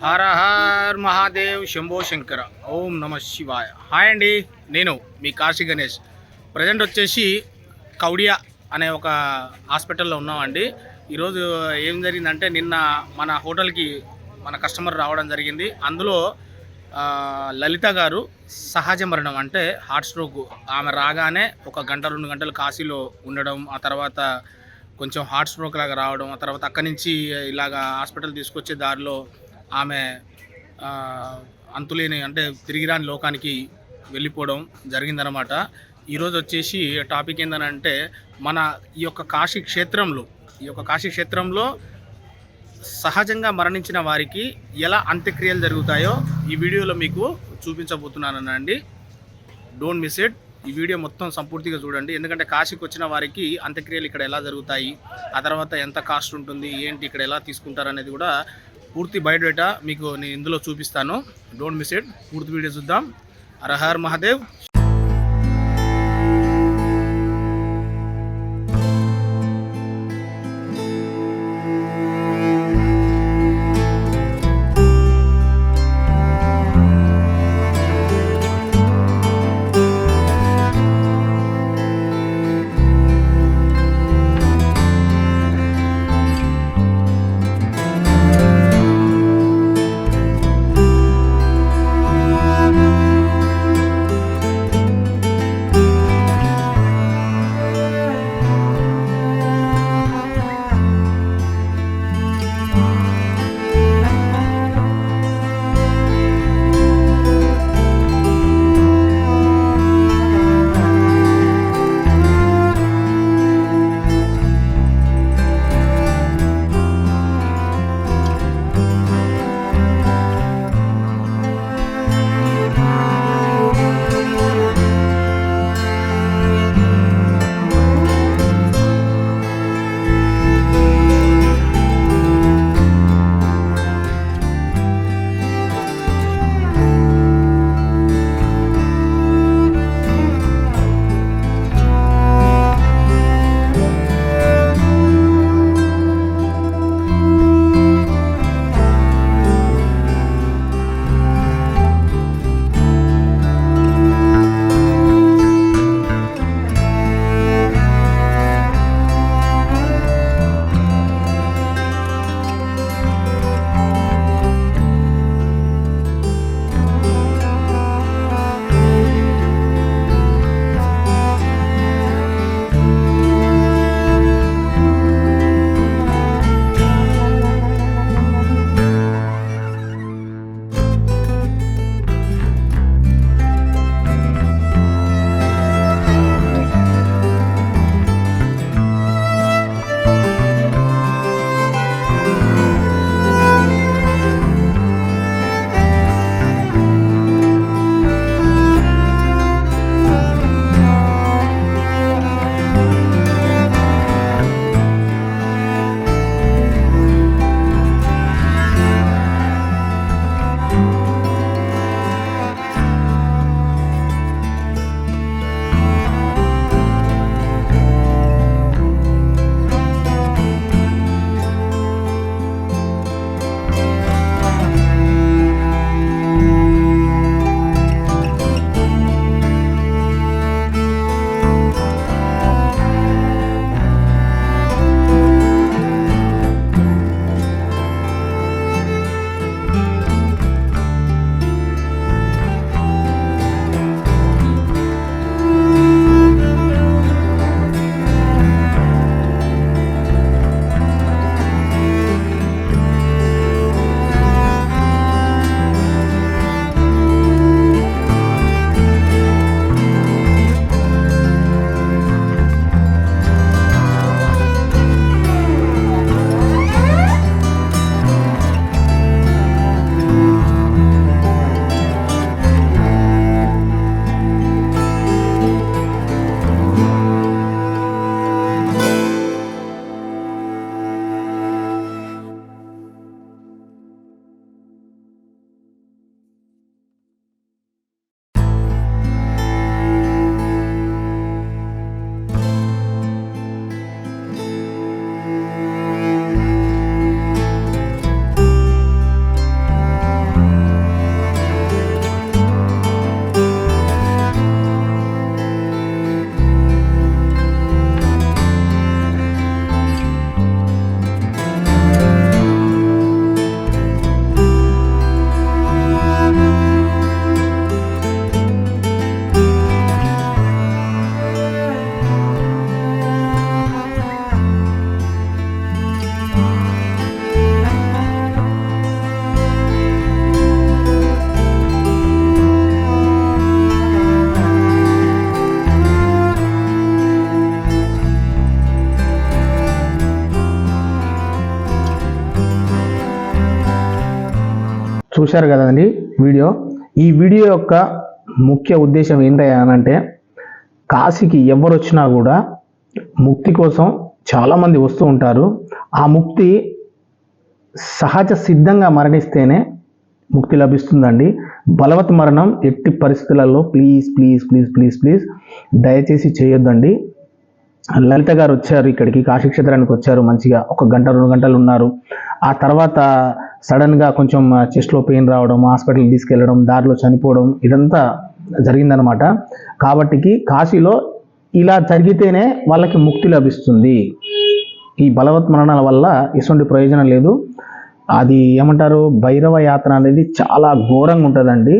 హర her Mahadev Shambho Shankara ఓం నమ శివాయ. Hi అండి, నేను మీ కాశీ గణేష్. ప్రజెంట్ వచ్చేసి కౌడియా అనే ఒక హాస్పిటల్లో ఉన్నామండి. ఈరోజు ఏం జరిగిందంటే, నిన్న మన హోటల్కి మన కస్టమర్ రావడం జరిగింది. అందులో లలిత గారు సహజ మరణం, అంటే హార్ట్ స్ట్రోక్. ఆమె రాగానే ఒక గంట 2 గంటలు కాశీలో ఉండడం, ఆ తర్వాత కొంచెం హార్ట్ స్ట్రోక్ లాగా రావడం, ఆ తర్వాత అక్కడి నుంచి ఇలాగా హాస్పిటల్ తీసుకొచ్చే దారిలో ఆమె అంతులేని, అంటే తిరిగిరాని లోకానికి వెళ్ళిపోవడం జరిగిందనమాట. ఈరోజు వచ్చేసి టాపిక్ ఏంటంటే, మన ఈ యొక్క కాశీ క్షేత్రంలో సహజంగా మరణించిన వారికి ఎలా అంత్యక్రియలు జరుగుతాయో ఈ వీడియోలో మీకు చూపించబోతున్నానండి. Don't miss it. ఈ వీడియో మొత్తం సంపూర్తిగా చూడండి, ఎందుకంటే కాశీకి వచ్చిన వారికి అంత్యక్రియలు ఇక్కడ ఎలా జరుగుతాయి, ఆ తర్వాత ఎంత కాస్ట్ ఉంటుంది, ఏంటి, ఇక్కడ ఎలా తీసుకుంటారు అనేది కూడా పూర్తి బయోడేటా మీకు నేను ఇందులో చూపిస్తాను. Don't miss it. పూర్తి వీడియో చూద్దాం. హర హర్ మహాదేవ్. చూశారు కదండి వీడియో. ఈ వీడియో యొక్క ముఖ్య ఉద్దేశం ఏంటంటే కాశీకి ఎవరు వచ్చినా కూడా ముక్తి కోసం చాలామంది వస్తూ ఉంటారు. ఆ ముక్తి సహజ సిద్ధంగా మరణిస్తేనే ముక్తి లభిస్తుందండి. బలవత్ మరణం ఎట్టి పరిస్థితులలో please please please please please దయచేసి చేయొద్దండి. లలిత గారు వచ్చారు ఇక్కడికి, కాశీక్షేత్రానికి వచ్చారు, మంచిగా 1 గంట 2 గంటలు ఉన్నారు. ఆ తర్వాత సడన్గా కొంచెం చెస్ట్లో పెయిన్ రావడం, హాస్పిటల్కి తీసుకెళ్ళడం, దారిలో చనిపోవడం, ఇదంతా జరిగిందనమాట. కాబట్టి కాశీలో ఇలా జరిగితేనే వాళ్ళకి ముక్తి లభిస్తుంది. ఈ బలవత్ మరణాల వల్ల ఎటువంటి ప్రయోజనం లేదు. అది ఏమంటారు, భైరవ యాత్ర అనేది చాలా ఘోరంగా ఉంటుందండి.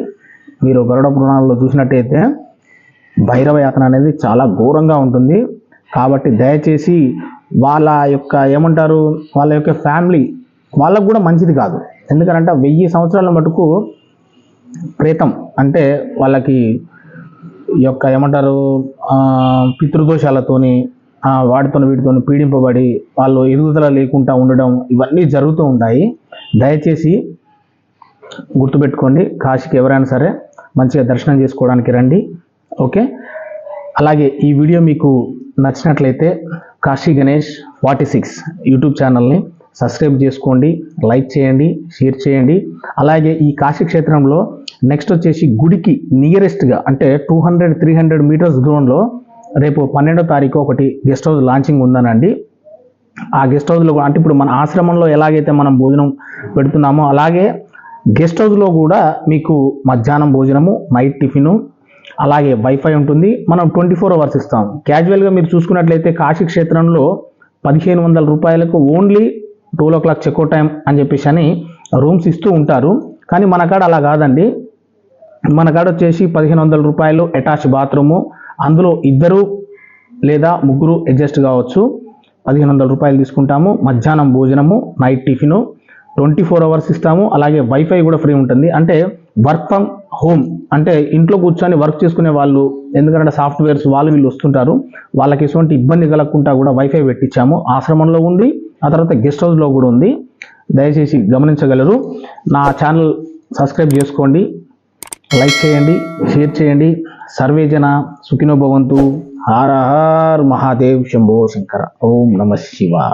మీరు గరుడ పురాణాల్లో చూసినట్టయితే భైరవ యాత్ర అనేది చాలా ఘోరంగా ఉంటుంది. కాబట్టి దయచేసి వాళ్ళ యొక్క ఏమంటారు, వాళ్ళ యొక్క ఫ్యామిలీ వాళ్ళకు కూడా మంచిది కాదు. ఎందుకంటే 1000 సంవత్సరాల మటుకు ప్రేతం అంటే వాళ్ళకి యొక్క ఏమంటారు పితృదోషాలతోని వీటితో పీడింపబడి వాళ్ళు ఎదుగుదల లేకుండా ఉండడం, ఇవన్నీ జరుగుతూ ఉంటాయి. దయచేసి గుర్తుపెట్టుకోండి, కాశీకి ఎవరైనా సరే మంచిగా దర్శనం చేసుకోవడానికి రండి. ఓకే, అలాగే ఈ వీడియో మీకు నచ్చినట్లయితే కాశీ గణేష్ 46 యూట్యూబ్ ఛానల్ని సబ్స్క్రైబ్ చేసుకోండి, లైక్ చేయండి, షేర్ చేయండి. అలాగే ఈ కాశీ క్షేత్రంలో నెక్స్ట్ వచ్చేసి గుడికి నియరెస్ట్గా అంటే 200-300 మీటర్స్ దూరంలో రేపు 12వ తారీఖు ఒకటి గెస్ట్ హౌస్ లాంచింగ్ ఉందనండి. ఆ గెస్ట్ హౌస్లో అంటే ఇప్పుడు మన ఆశ్రమంలో ఎలాగైతే మనం భోజనం పెడుతున్నామో అలాగే గెస్ట్ హౌస్లో కూడా మీకు మధ్యాహ్నం భోజనము, నైట్ టిఫిను, అలాగే వైఫై ఉంటుంది. మనం 24 అవర్స్ ఇస్తాం. క్యాజువల్గా మీరు చూసుకున్నట్లయితే కాశీ క్షేత్రంలో 1500 రూపాయలకు ఓన్లీ 12 o'clock చెక్అవుట్ టైం అని చెప్పేసి అని రూమ్స్ ఇస్తూ ఉంటారు. కానీ మన కాడ అలా కాదండి. మన కాడ వచ్చేసి 1500 రూపాయలు అటాచ్ బాత్రూము, అందులో 2 లేదా 3 అడ్జస్ట్ కావచ్చు. 1500 రూపాయలు తీసుకుంటాము. మధ్యాహ్నం భోజనము, నైట్ టిఫిను 24 అవర్స్ ఇస్తాము. అలాగే వైఫై కూడా ఫ్రీ ఉంటుంది. అంటే వర్క్ ఫ్రమ్ హోమ్ అంటే ఇంట్లో కూర్చొని వర్క్ చేసుకునే వాళ్ళు, ఎందుకంటే సాఫ్ట్వేర్స్ వాళ్ళు వీళ్ళు వస్తుంటారు, వాళ్ళకి ఎటువంటి ఇబ్బంది కలగకుండా కూడా వైఫై పెట్టించాము. ఆశ్రమంలో ఉంది, ఆ తర్వాత గెస్ట్ హౌస్లో కూడా ఉంది. దయచేసి గమనించగలరు. నా ఛానల్ సబ్స్క్రైబ్ చేసుకోండి, లైక్ చేయండి, షేర్ చేయండి. సర్వే జన సుఖినో భవంతు. హర హర్ మహాదేవ్ శంభో శంకర. ఓం నమ శివాయ.